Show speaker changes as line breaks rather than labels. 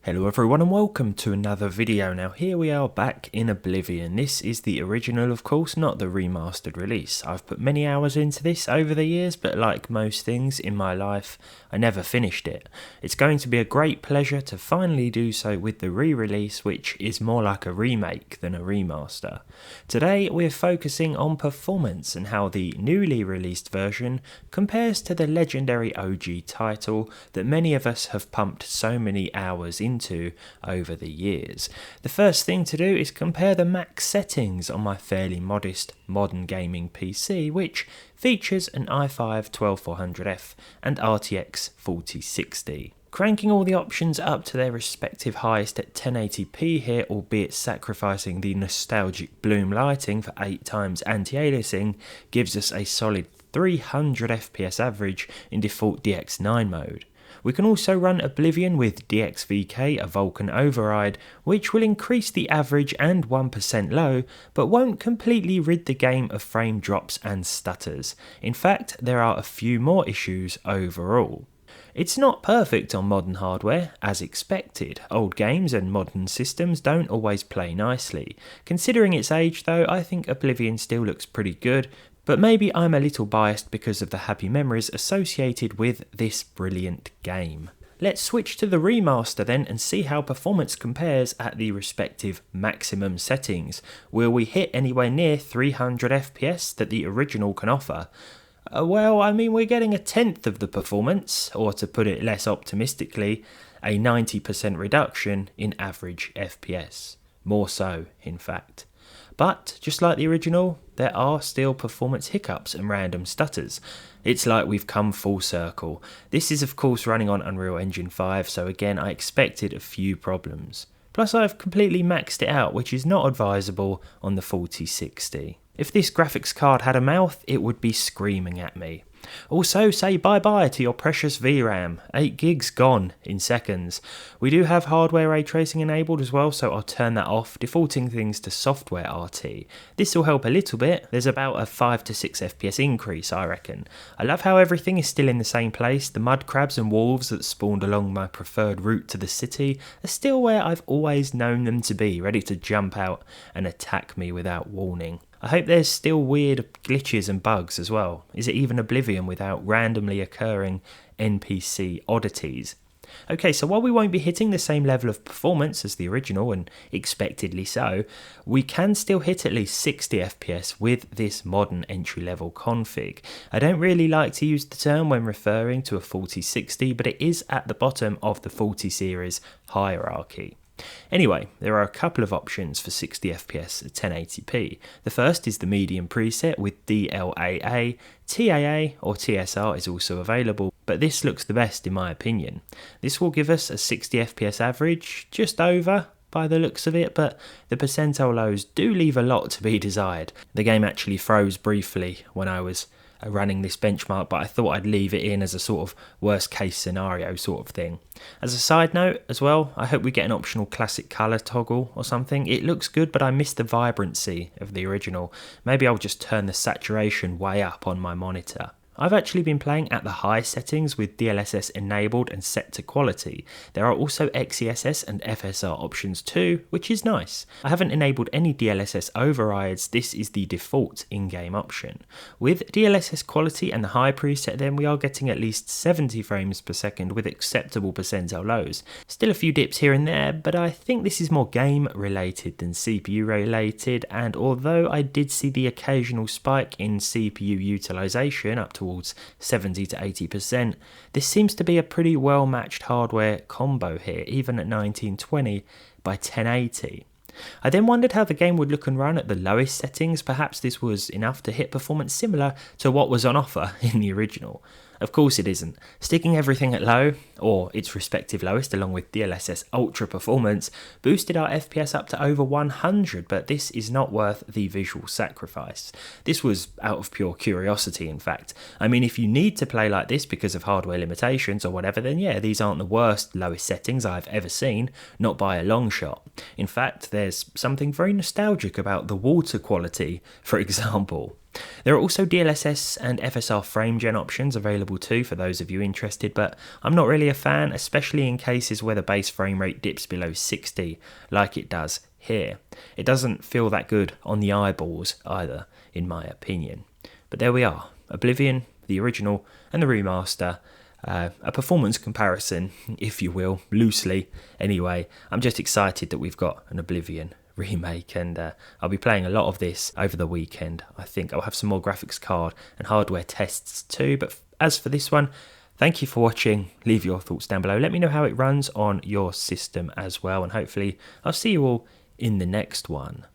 Hello everyone and welcome to another video. Now here we are back in Oblivion. This is the original, of course, not the remastered release. I've put many hours into this over the years, but like most things in my life, I never finished it. It's going to be a great pleasure to finally do so with the re-release, which is more like a remake than a remaster. Today we're focusing on performance and how the newly released version compares to the legendary OG title that many of us have pumped so many hours into over the years. The first thing to do is compare the max settings on my fairly modest modern gaming PC, which features an i5-12400F and RTX 4060. Cranking all the options up to their respective highest at 1080p here, albeit sacrificing the nostalgic bloom lighting for 8x anti-aliasing, gives us a solid 300 FPS average in default DX9 mode. We can also run Oblivion with DXVK, a Vulkan override, which will increase the average and 1% low, but won't completely rid the game of frame drops and stutters. In fact, there are a few more issues overall. It's not perfect on modern hardware, as expected. Old games and modern systems don't always play nicely. Considering its age though, I think Oblivion still looks pretty good, but maybe I'm a little biased because of the happy memories associated with this brilliant game. Let's switch to the remaster then and see how performance compares at the respective maximum settings. Will we hit anywhere near 300 FPS that the original can offer? Well, I mean, we're getting a tenth of the performance, or to put it less optimistically, a 90% reduction in average FPS. More so, in fact. But, just like the original, there are still performance hiccups and random stutters. It's like we've come full circle. This is of course running on Unreal Engine 5, so again I expected a few problems. Plus I've completely maxed it out, which is not advisable on the 4060. If this graphics card had a mouth, it would be screaming at me. Also, say bye-bye to your precious VRAM. 8 gigs gone in seconds. We do have hardware ray tracing enabled as well, so I'll turn that off, defaulting things to software RT. This will help a little bit. There's about a 5 to 6 FPS increase, I reckon. I love how everything is still in the same place. The mud crabs and wolves that spawned along my preferred route to the city are still where I've always known them to be, ready to jump out and attack me without warning. I hope there's still weird glitches and bugs as well. Is it even Oblivion without randomly occurring NPC oddities? Okay, so while we won't be hitting the same level of performance as the original, and expectedly so, we can still hit at least 60 FPS with this modern entry-level config. I don't really like to use the term when referring to a 4060, but it is at the bottom of the 40 series hierarchy. Anyway, there are a couple of options for 60 FPS at 1080p. The first is the medium preset with DLAA, TAA or TSR is also available, but this looks the best in my opinion. This will give us a 60 FPS average, just over by the looks of it, but the percentile lows do leave a lot to be desired. The game actually froze briefly when I was running this benchmark, but I thought I'd leave it in as a sort of worst case scenario sort of thing. As a side note as well, I hope we get an optional classic colour toggle or something. It looks good, but I miss the vibrancy of the original. Maybe I'll just turn the saturation way up on my monitor. I've actually been playing at the high settings with DLSS enabled and set to quality. There are also XeSS and FSR options too, which is nice. I haven't enabled any DLSS overrides, this is the default in-game option. With DLSS quality and the high preset then we are getting at least 70 frames per second with acceptable percentile lows. Still a few dips here and there, but I think this is more game related than CPU related, and although I did see the occasional spike in CPU utilization up towards 70 to 80%, this seems to be a pretty well matched hardware combo here, even at 1920 by 1080. I then wondered how the game would look and run at the lowest settings. Perhaps this was enough to hit performance similar to what was on offer in the original. Of course it isn't. Sticking everything at low, or its respective lowest along with DLSS Ultra Performance, boosted our FPS up to over 100, but this is not worth the visual sacrifice. This was out of pure curiosity in fact. I mean, if you need to play like this because of hardware limitations or whatever, then yeah, these aren't the worst lowest settings I've ever seen, not by a long shot. In fact, there's something very nostalgic about the water quality, for example. There are also DLSS and FSR frame gen options available too for those of you interested, but I'm not really a fan, especially in cases where the base frame rate dips below 60 like it does here. It doesn't feel that good on the eyeballs either, in my opinion. But there we are, Oblivion, the original and the remaster. A performance comparison, if you will, loosely. Anyway, I'm just excited that we've got an Oblivion remake, and I'll be playing a lot of this over the weekend. I think I'll have some more graphics card and hardware tests too, but as for this one, thank you for watching. Leave your thoughts down below. Let me know how it runs on your system as well, and hopefully I'll see you all in the next one.